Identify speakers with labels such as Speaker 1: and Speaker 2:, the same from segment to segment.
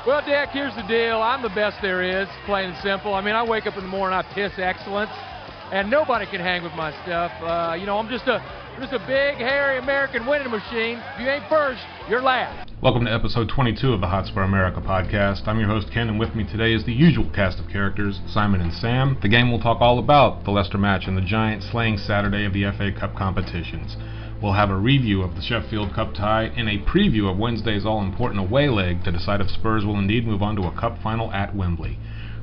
Speaker 1: Well, Dak, here's the deal. I'm the best there is, plain and simple. I mean, I wake up in the morning, I piss excellence, and nobody can hang with my stuff. I'm just a big, hairy American winning machine. If you ain't first, you're last.
Speaker 2: Welcome to episode 22 of the Hotspur America Podcast. I'm your host, Ken, and with me today is the usual cast of characters, Simon and Sam. The game will talk all about the Leicester match and the giant slaying Saturday of the FA Cup competitions. We'll have a review of the Sheffield Cup tie and a preview of Wednesday's all-important away leg to decide if Spurs will indeed move on to a cup final at Wembley.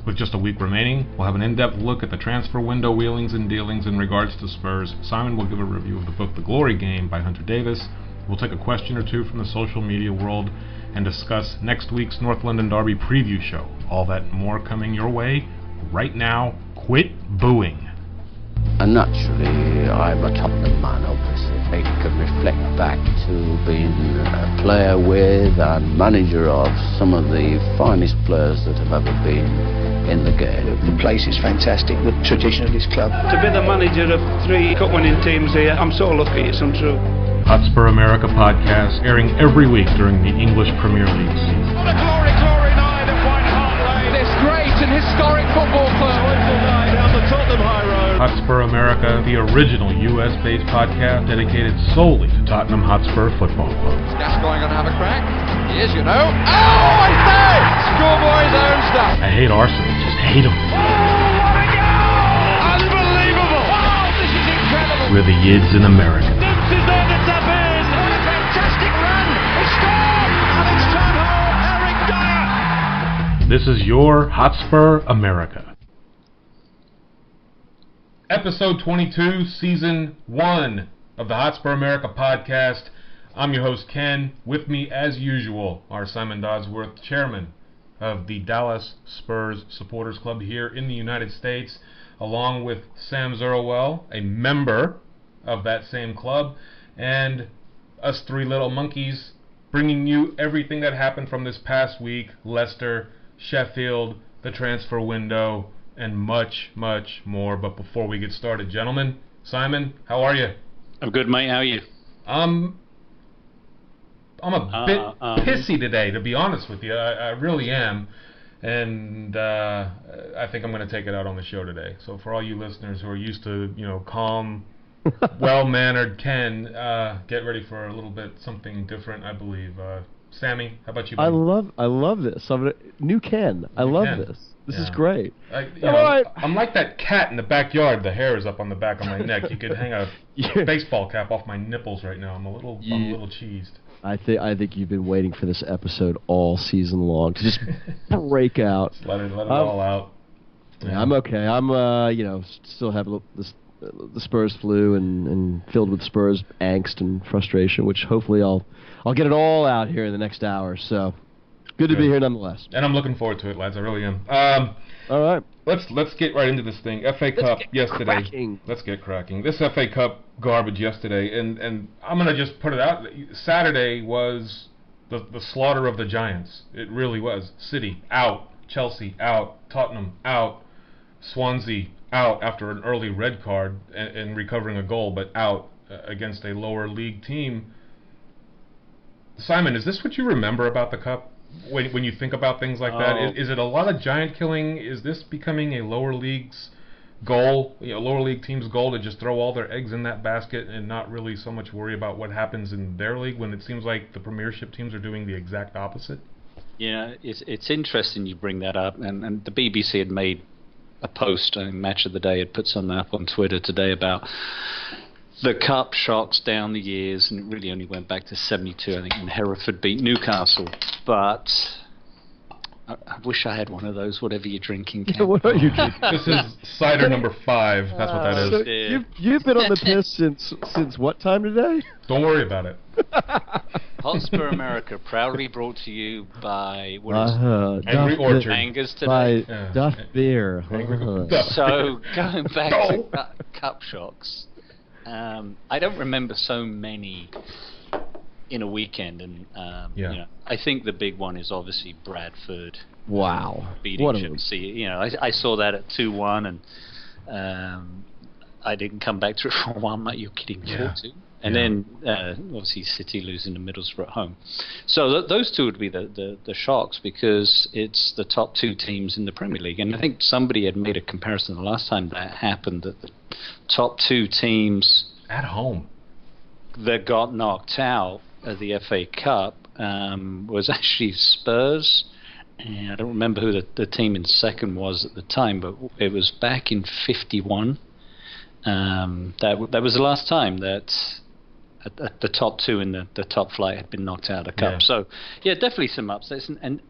Speaker 2: With just a week remaining, we'll have an in-depth look at the transfer window wheelings and dealings in regards to Spurs. Simon will give a review of the book The Glory Game by Hunter Davis. We'll take a question or two from the social media world and discuss next week's North London Derby preview show. All that and more coming your way right now. Quit booing.
Speaker 3: And naturally, I'm a Tottenham man, obviously. I can reflect back to being a player with and manager of some of the finest players that have ever been in the game.
Speaker 4: The place is fantastic, the tradition of this club.
Speaker 5: To be the manager of 3 cup-winning teams here, I'm so lucky, it's untrue.
Speaker 2: Hotspur America Podcast, airing every week during the English Premier League season.
Speaker 1: What a glory night at White Hart Lane. This great and historic football club.
Speaker 5: Down the Tottenham High Road.
Speaker 2: Hotspur America, the original US-based podcast dedicated solely to Tottenham Hotspur Football Club.
Speaker 1: Gascoigne going to have a crack? He is, you know. Oh, I say! Schoolboy's own stuff.
Speaker 2: I hate Arsenal, just hate them.
Speaker 1: Oh, what a goal! Unbelievable! Wow, this is incredible.
Speaker 2: We're the Yids in America.
Speaker 5: This is there to tap in.
Speaker 1: What a fantastic run! He scored! And it's turned home, Eric Dyer!
Speaker 2: This is your Hotspur America. Episode 22, Season 1 of the Hotspur America Podcast. I'm your host, Ken. With me, as usual, are Simon Dodsworth, chairman of the Dallas Spurs Supporters Club here in the United States, along with Sam Zerlwell, a member of that same club, and us three little monkeys, bringing you everything that happened from this past week: Leicester, Sheffield, the transfer window, and much, much more. But before we get started, gentlemen, Simon, how are you?
Speaker 6: I'm good, mate. How are you?
Speaker 2: I'm a bit pissy today, to be honest with you. I really am. And I think I'm going to take it out on the show today. So for all you listeners who are used to, calm, well-mannered Ken, get ready for a little bit something different, I believe. Sammy, how about you, buddy?
Speaker 7: I love this. New Ken. I love this. This is great.
Speaker 2: I'm like that cat in the backyard. The hair is up on the back of my neck. You could hang a baseball cap off my nipples right now. I'm a little cheesed.
Speaker 7: I think you've been waiting for this episode all season long to just break out.
Speaker 2: Just let it all out.
Speaker 7: Yeah, I'm okay. I'm still have the Spurs flu and filled with Spurs angst and frustration, which hopefully I'll get it all out here in the next hour. So good to be here nonetheless.
Speaker 2: And I'm looking forward to it, lads. I really am.
Speaker 7: All right.
Speaker 2: Let's get right into this thing. FA Cup yesterday.
Speaker 7: Cracking.
Speaker 2: Let's get cracking. This FA Cup garbage yesterday, and I'm gonna just put it out. Saturday was the slaughter of the giants. It really was. City out, Chelsea out, Tottenham out, Swansea out after an early red card and recovering a goal, but out against a lower league team. Simon, is this what you remember about the Cup? When you think about things like that, is it a lot of giant killing? Is this becoming a lower league's goal, lower league team's goal to just throw all their eggs in that basket and not really so much worry about what happens in their league, when it seems like the Premiership teams are doing the exact opposite?
Speaker 6: Yeah, it's interesting you bring that up, and the BBC had made a post, I think Match of the Day had put something up on Twitter today about the Cup shocks down the years, and it really only went back to 72, I think, when Hereford beat Newcastle. But I wish I had one of those, whatever you're drinking.
Speaker 7: Yeah, what are you drinking?
Speaker 2: This is cider number 5. That's what that is.
Speaker 7: So you've been on the piss since what time today?
Speaker 2: Don't worry about it.
Speaker 6: Hotspur America, proudly brought to you by
Speaker 2: Angry Orchard.
Speaker 6: Angers today.
Speaker 7: By Duff Beer.
Speaker 6: So going back to Cup shocks, I don't remember so many in a weekend, and I think the big one is obviously Bradford.
Speaker 7: Wow,
Speaker 6: beating Chelsea. I saw that at 2-1, and I didn't come back to it for 1. Mate, you're kidding me. 4-2. And then, obviously, City losing to Middlesbrough at home. So those two would be the shocks, because it's the top two teams in the Premier League. And I think somebody had made a comparison the last time that happened, that the top two teams
Speaker 2: at home
Speaker 6: that got knocked out of the FA Cup was actually Spurs. And I don't remember who the team in second was at the time, but it was back in 51. That was the last time that the top two in the top flight had been knocked out of the cup.
Speaker 2: Yeah.
Speaker 6: So, yeah, definitely some upsets. And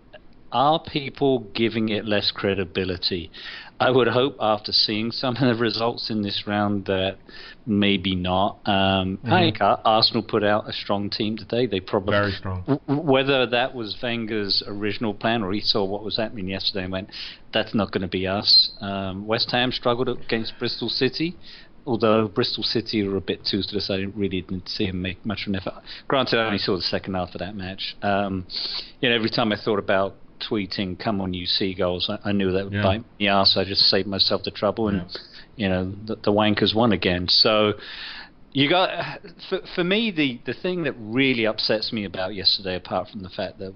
Speaker 6: are people giving it less credibility? I would hope after seeing some of the results in this round that maybe not. I think Arsenal put out a strong team today. They probably
Speaker 2: very strong.
Speaker 6: Whether that was Wenger's original plan or he saw what was happening yesterday and went, that's not going to be us. West Ham struggled against Bristol City. Although Bristol City were a bit toothless, I really didn't see him make much of an effort. Granted, I only saw the second half of that match. Every time I thought about tweeting, "Come on, you seagulls," I knew that would bite me in the arse. I just saved myself the trouble, and the wankers won again. So you got, for me, the thing that really upsets me about yesterday, apart from the fact that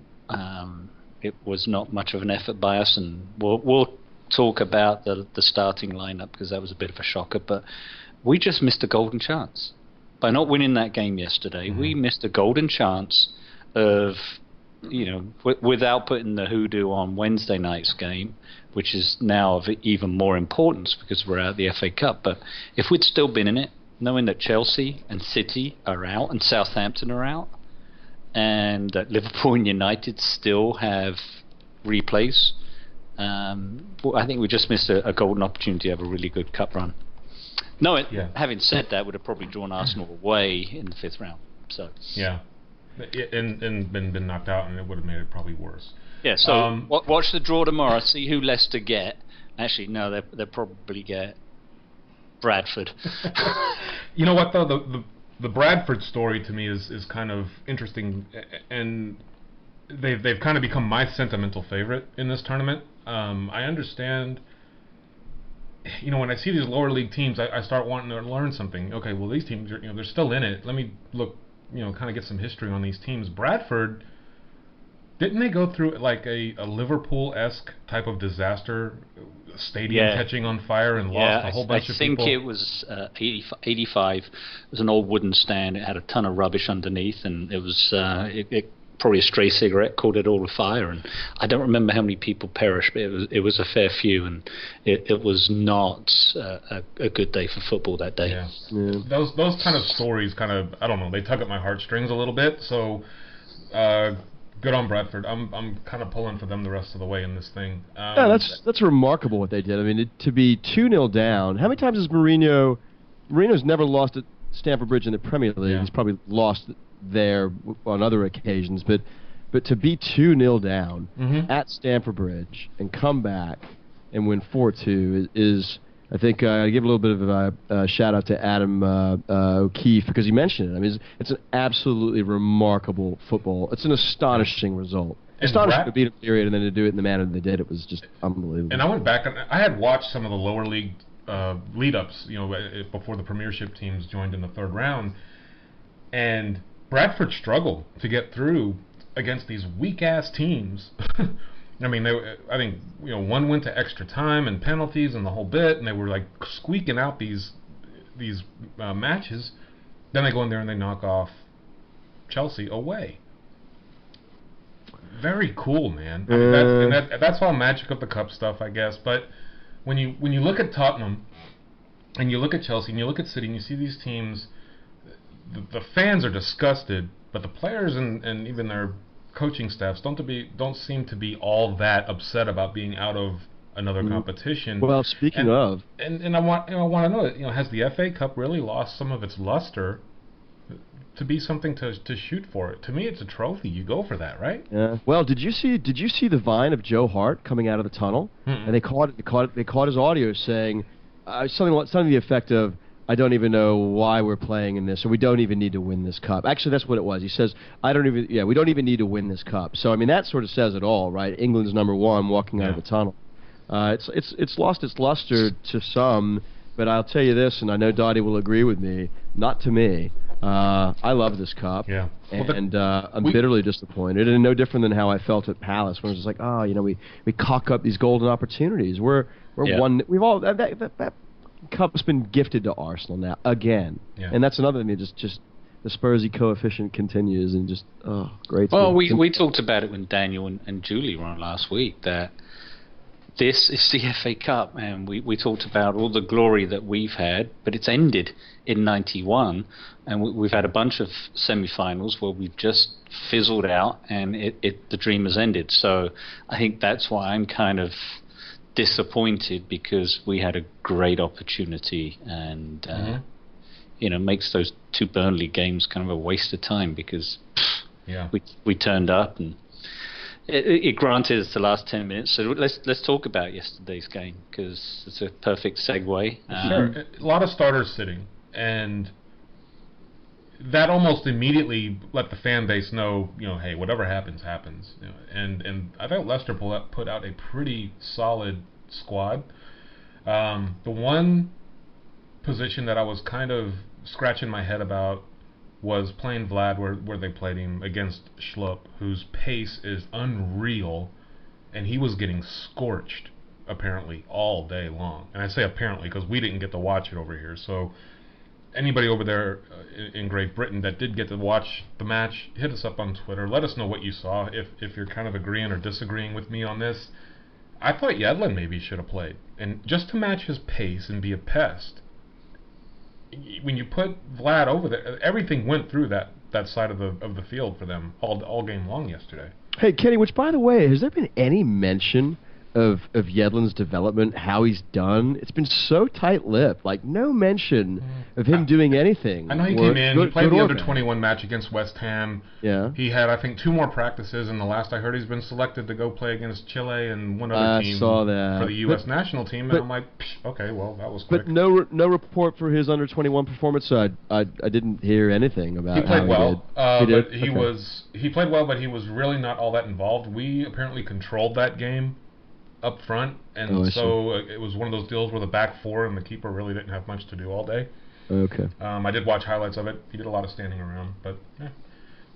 Speaker 6: it was not much of an effort by us, and we'll talk about the starting lineup because that was a bit of a shocker, but we just missed a golden chance by not winning that game yesterday. We missed a golden chance of, without putting the hoodoo on Wednesday night's game, which is now of even more importance because we're out of the FA Cup. But if we'd still been in it, knowing that Chelsea and City are out and Southampton are out, and that Liverpool and United still have replays, I think we just missed a golden opportunity to have a really good cup run. Having said that, would have probably drawn Arsenal away in the fifth round. So and
Speaker 2: been knocked out, and it would have made it probably worse.
Speaker 6: Yeah. So watch the draw tomorrow. See who Leicester get. Actually, no, they'll probably get Bradford.
Speaker 2: You know what though, the Bradford story to me is kind of interesting, and they've kind of become my sentimental favorite in this tournament. I understand, when I see these lower league teams, I start wanting to learn something. Okay, well, these teams are, they're still in it. Let me look, kind of get some history on these teams. Bradford, didn't they go through like a Liverpool-esque type of disaster, stadium catching on fire and lost a whole bunch of people?
Speaker 6: I think it was 85. It was an old wooden stand. It had a ton of rubbish underneath, and it was probably a stray cigarette caught it all afire, and I don't remember how many people perished, but it was a fair few, and it was not a good day for football that day.
Speaker 2: Yeah. Those kind of stories I don't know, they tug at my heartstrings a little bit, so good on Bradford. I'm kind of pulling for them the rest of the way in this thing.
Speaker 7: That's remarkable what they did. I mean, to be 2-0 down, how many times has Mourinho's never lost at Stamford Bridge in the Premier League?
Speaker 2: Yeah.
Speaker 7: He's probably lost there on other occasions, but to be 2-0 down at Stamford Bridge and come back and win 4-2 is I think I give a little bit of a shout out to Adam O'Keefe because he mentioned it. I mean, it's an absolutely remarkable football. It's an astonishing result. Astonishing to beat a period and then to do it in the manner they did. It was just unbelievable.
Speaker 2: And I went back and I had watched some of the lower league lead-ups, before the Premiership teams joined in the third round, and Bradford struggled to get through against these weak-ass teams. I mean, I think one went to extra time and penalties and the whole bit, and they were like squeaking out these matches. Then they go in there and they knock off Chelsea away. Very cool, man. I mean, that's all magic of the cup stuff, I guess. But when you look at Tottenham and you look at Chelsea and you look at City and you see these teams, the fans are disgusted, but the players and even their coaching staffs don't seem to be all that upset about being out of another competition.
Speaker 7: Well, speaking of,
Speaker 2: and I want to know, has the FA Cup really lost some of its luster to be something to shoot for? To me, it's a trophy. You go for that, right?
Speaker 7: Yeah. Well, did you see the vine of Joe Hart coming out of the tunnel? And they caught his audio saying something to the effect of, "I don't even know why we're playing in this, or we don't even need to win this cup." Actually, that's what it was. He says, we don't even need to win this cup. So, I mean, that sort of says it all, right? England's number one walking out of the tunnel. It's lost its luster to some, but I'll tell you this, and I know Dottie will agree with me, not to me. I love this Cup.
Speaker 2: Yeah.
Speaker 7: And I'm bitterly disappointed, and no different than how I felt at Palace, when it was just like, oh, you know, we cock up these golden opportunities. We're one. We've all that Cup's been gifted to Arsenal now again, and that's another thing. Just the Spursy coefficient continues, and just great.
Speaker 6: Well, we talked about it when Daniel and Julie were on last week, that this is the FA Cup, and we talked about all the glory that we've had, but it's ended in '91, and we've had a bunch of semi-finals where we've just fizzled out, and the dream has ended. So I think that's why I'm kind of disappointed, because we had a great opportunity, and makes those 2 Burnley games kind of a waste of time, because we turned up, and it granted us the last 10 minutes. So let's talk about yesterday's game, because it's a perfect segue.
Speaker 2: Sure. A lot of starters sitting, and that almost immediately let the fan base know, hey, whatever happens, happens. And I thought Leicester put out a pretty solid squad. The one position that I was kind of scratching my head about was playing Vlad where they played him against Schlupp, whose pace is unreal, and he was getting scorched apparently all day long. And I say apparently because we didn't get to watch it over here. So anybody over there in Great Britain that did get to watch the match, hit us up on Twitter. Let us know what you saw, if you're kind of agreeing or disagreeing with me on this. I thought Yedlin maybe should have played, and just to match his pace and be a pest. When you put Vlad over there, everything went through that side of the field for them all game long yesterday.
Speaker 7: Hey, Kenny, which, by the way, has there been any mention of Yedlin's development, how he's done? It's been so tight-lipped, like no mention of him doing anything.
Speaker 2: I know he came in, he played the under-21 match against West Ham. Yeah. He had, I think, 2 more practices, and the last I heard he's been selected to go play against Chile and one other team for the U.S. national team, and I'm like, okay, well, that was quick.
Speaker 7: But no report for his under-21 performance, so I didn't hear anything about
Speaker 2: he played
Speaker 7: how
Speaker 2: well. He did? He played well, but he was really not all that involved. We apparently controlled that game up front, and it was one of those deals where the back 4 and the keeper really didn't have much to do all day.
Speaker 7: Okay.
Speaker 2: I did watch highlights of it. He did a lot of standing around, but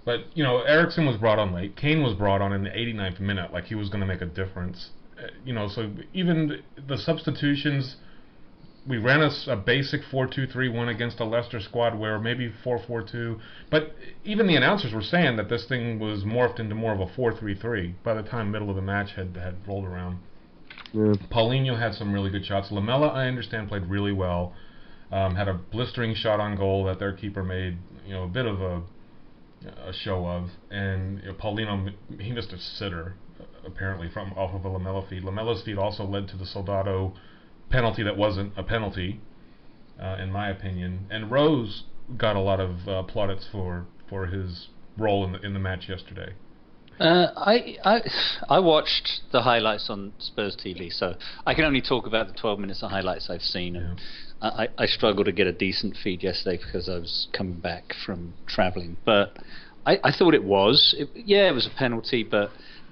Speaker 2: Eriksson was brought on late. Kane was brought on in the 89th minute, like he was going to make a difference. So even the substitutions, we ran a basic 4-2-3-1 against a Leicester squad where maybe 4-4-2, but even the announcers were saying that this thing was morphed into more of a 4-3-3 by the time middle of the match had rolled around. Yeah. Paulinho had some really good shots. Lamela, I understand, played really well. Had a blistering shot on goal that their keeper made, a bit of a show of. And Paulinho, he missed a sitter, apparently, off of a Lamela feed. Lamela's feed also led to the Soldado penalty that wasn't a penalty, in my opinion. And Rose got a lot of plaudits for his role in the match yesterday.
Speaker 6: I watched the highlights on Spurs TV, so I can only talk about the 12 minutes of highlights I've seen. And I struggled to get a decent feed yesterday because I was coming back from travelling. But I thought it was a penalty, but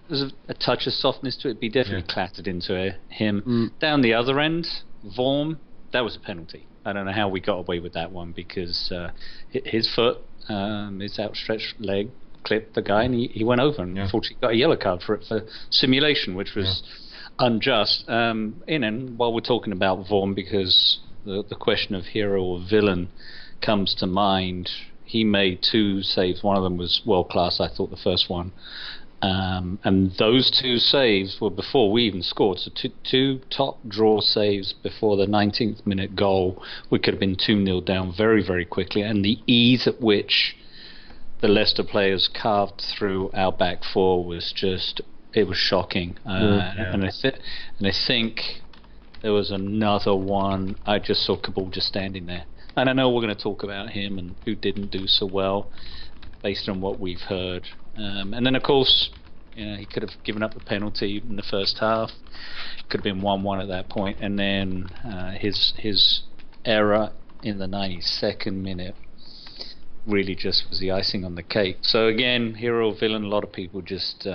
Speaker 6: there's a touch of softness to it. He definitely clattered into him. Down the other end, Vorm, that was a penalty. I don't know how we got away with that one, because his foot, his outstretched leg, clipped the guy, and he went over, and unfortunately got a yellow card for simulation, which was unjust. And while we're talking about Vorm, because the question of hero or villain comes to mind, he made 2 saves. One of them was world class, I thought, the first one. And those 2 saves were before we even scored. So 2 top draw saves before the 19th minute goal. We could have been 2-0 down very, very quickly. And the ease at which the Leicester players carved through our back 4 was it was shocking. And I think there was another one. I just saw Kabul just standing there. And I know we're going to talk about him and who didn't do so well, based on what we've heard. And then, of course, he could have given up the penalty in the first half. Could have been 1-1 at that point. And then his error in the 92nd minute really just was the icing on the cake. So again, hero or villain, a lot of people just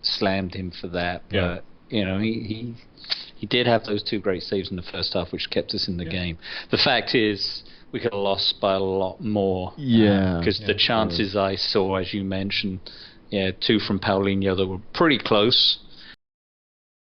Speaker 6: slammed him for that. But he did have those 2 great saves in the first half, which kept us in the game. The fact is, we could have lost by a lot more.
Speaker 7: Yeah.
Speaker 6: Because the chances I saw, as you mentioned, 2 from Paulinho that were pretty close.